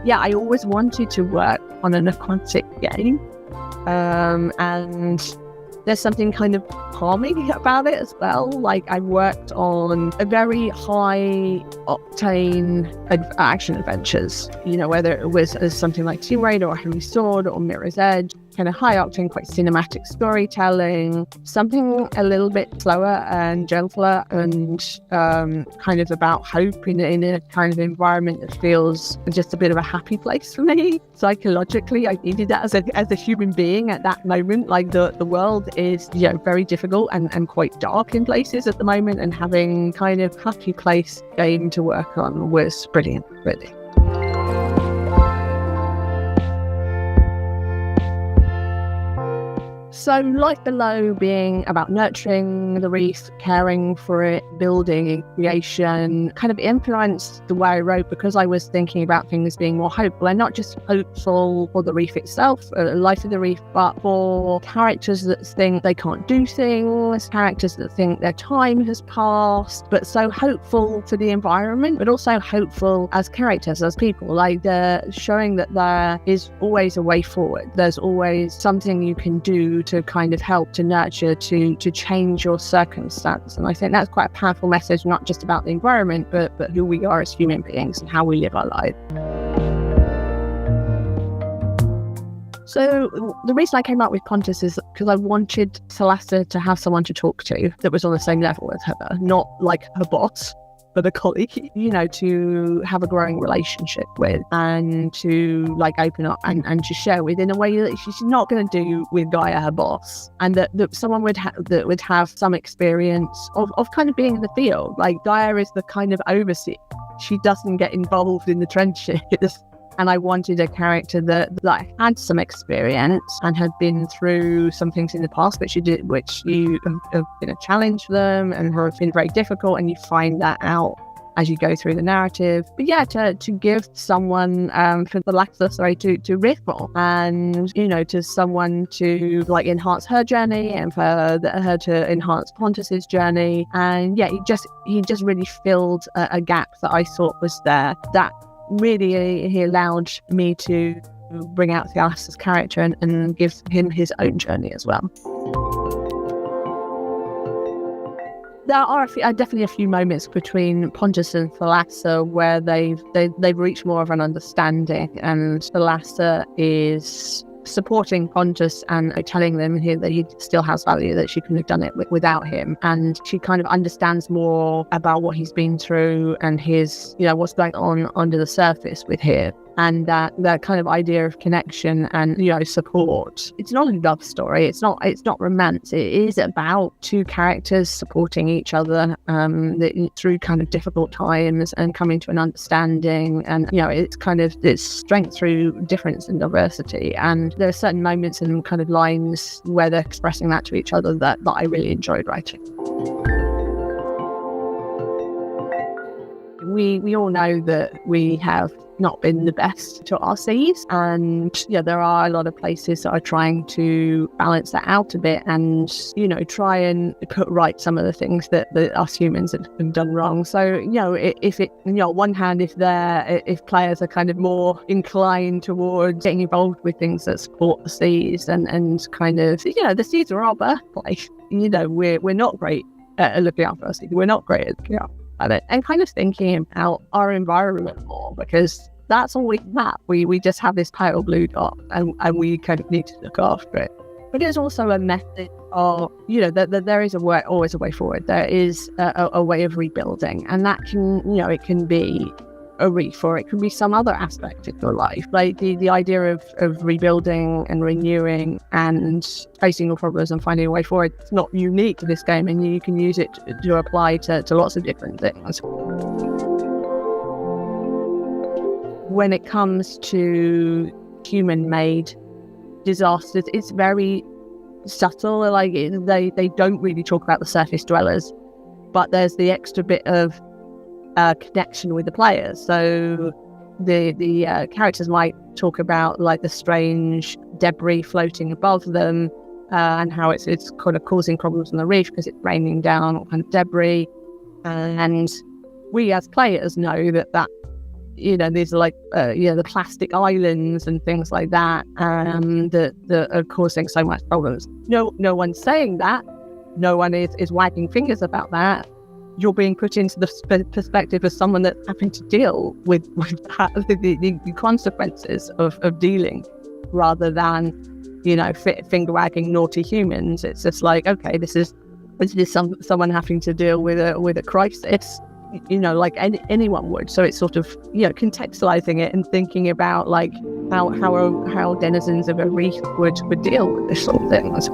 yeah, I always wanted to work on an aquatic game. And there's something kind of calming about it as well. Like, I worked on a very high octane action adventures, whether it was something like Tomb Raider or Henry Sword or Mirror's Edge, kind of high octane, quite cinematic storytelling, something a little bit slower and gentler and kind of about hope in a kind of environment that feels just a bit of a happy place for me. Psychologically, I needed that as a human being at that moment. Like, the world is very difficult and quite dark in places at the moment, and having kind of happy place game to work on was brilliant, really. So Life Below being about nurturing the reef, caring for it, building, creation, kind of influenced the way I wrote, because I was thinking about things being more hopeful, and not just hopeful for the reef itself, life of the reef, but for characters that think they can't do things, characters that think their time has passed, but so hopeful for the environment, but also hopeful as characters, as people, like showing that there is always a way forward. There's always something you can do to kind of help, to nurture, to change your circumstance. And I think that's quite a powerful message, not just about the environment, but who we are as human beings and how we live our lives. So the reason I came up with Pontus is because I wanted Thalassa to have someone to talk to that was on the same level as her, not like her boss, but a colleague, to have a growing relationship with, and to like open up and to share with in a way that she's not going to do with Gaia, her boss, and that someone would have some experience of kind of being in the field. Like, Gaia is the kind of overseer. She doesn't get involved in the trenches. And I wanted a character that had some experience and had been through some things in the past, which you have been a challenge for them and have been very difficult, and you find that out as you go through the narrative. But yeah, to give someone for Thalassa, to riff on, and to someone to like enhance her journey, and for her to enhance Pontus's journey. And yeah, he just really filled a gap that I thought was there. That really, he allowed me to bring out Thalassa's character and give him his own journey as well. There are definitely a few moments between Pontus and Thalassa where they've reached more of an understanding, and Thalassa is supporting Pontus and telling them that he still has value, that she couldn't have done it without him, and she kind of understands more about what he's been through and his what's going on under the surface with him. And that kind of idea of connection and support. It's not a love story. It's not romance. It is about two characters supporting each other through kind of difficult times and coming to an understanding. And it's strength through difference and diversity. And there are certain moments and kind of lines where they're expressing that to each other that I really enjoyed writing. We all know that we have not been the best to our seas, and there are a lot of places that are trying to balance that out a bit and try and put right some of the things that us humans have done wrong. So if on one hand, if players are kind of more inclined towards getting involved with things that support the seas and kind of the seas are our birthplace. We're not great at looking after our seas. We're not great at looking after it, and kind of thinking about our environment more, because that's all we have. We just have this pale blue dot, and we kind of need to look after it. But it's also a method of that there is always a way forward. There is a way of rebuilding, and that can it can be a reef, or it can be some other aspect of your life. Like the idea of rebuilding and renewing and facing your problems and finding a way forward. It's not unique to this game, and you can use it to apply to lots of different things. When it comes to human-made disasters, it's very subtle. Like they don't really talk about the surface dwellers, but there's the extra bit of connection with the players. So the characters might talk about like the strange debris floating above them, and how it's kind of causing problems on the reef because it's raining down all kind of debris. And we as players know that these are like, the plastic islands and things like that, that are causing so much problems. No one's saying that. No one is wagging fingers about that. You're being put into the perspective of someone that's having to deal with that, the consequences of dealing, rather than, finger wagging naughty humans. It's just like, okay, this is someone having to deal with a crisis, like anyone would. So it's sort of, contextualizing it and thinking about like how denizens of a reef would deal with this sort of things.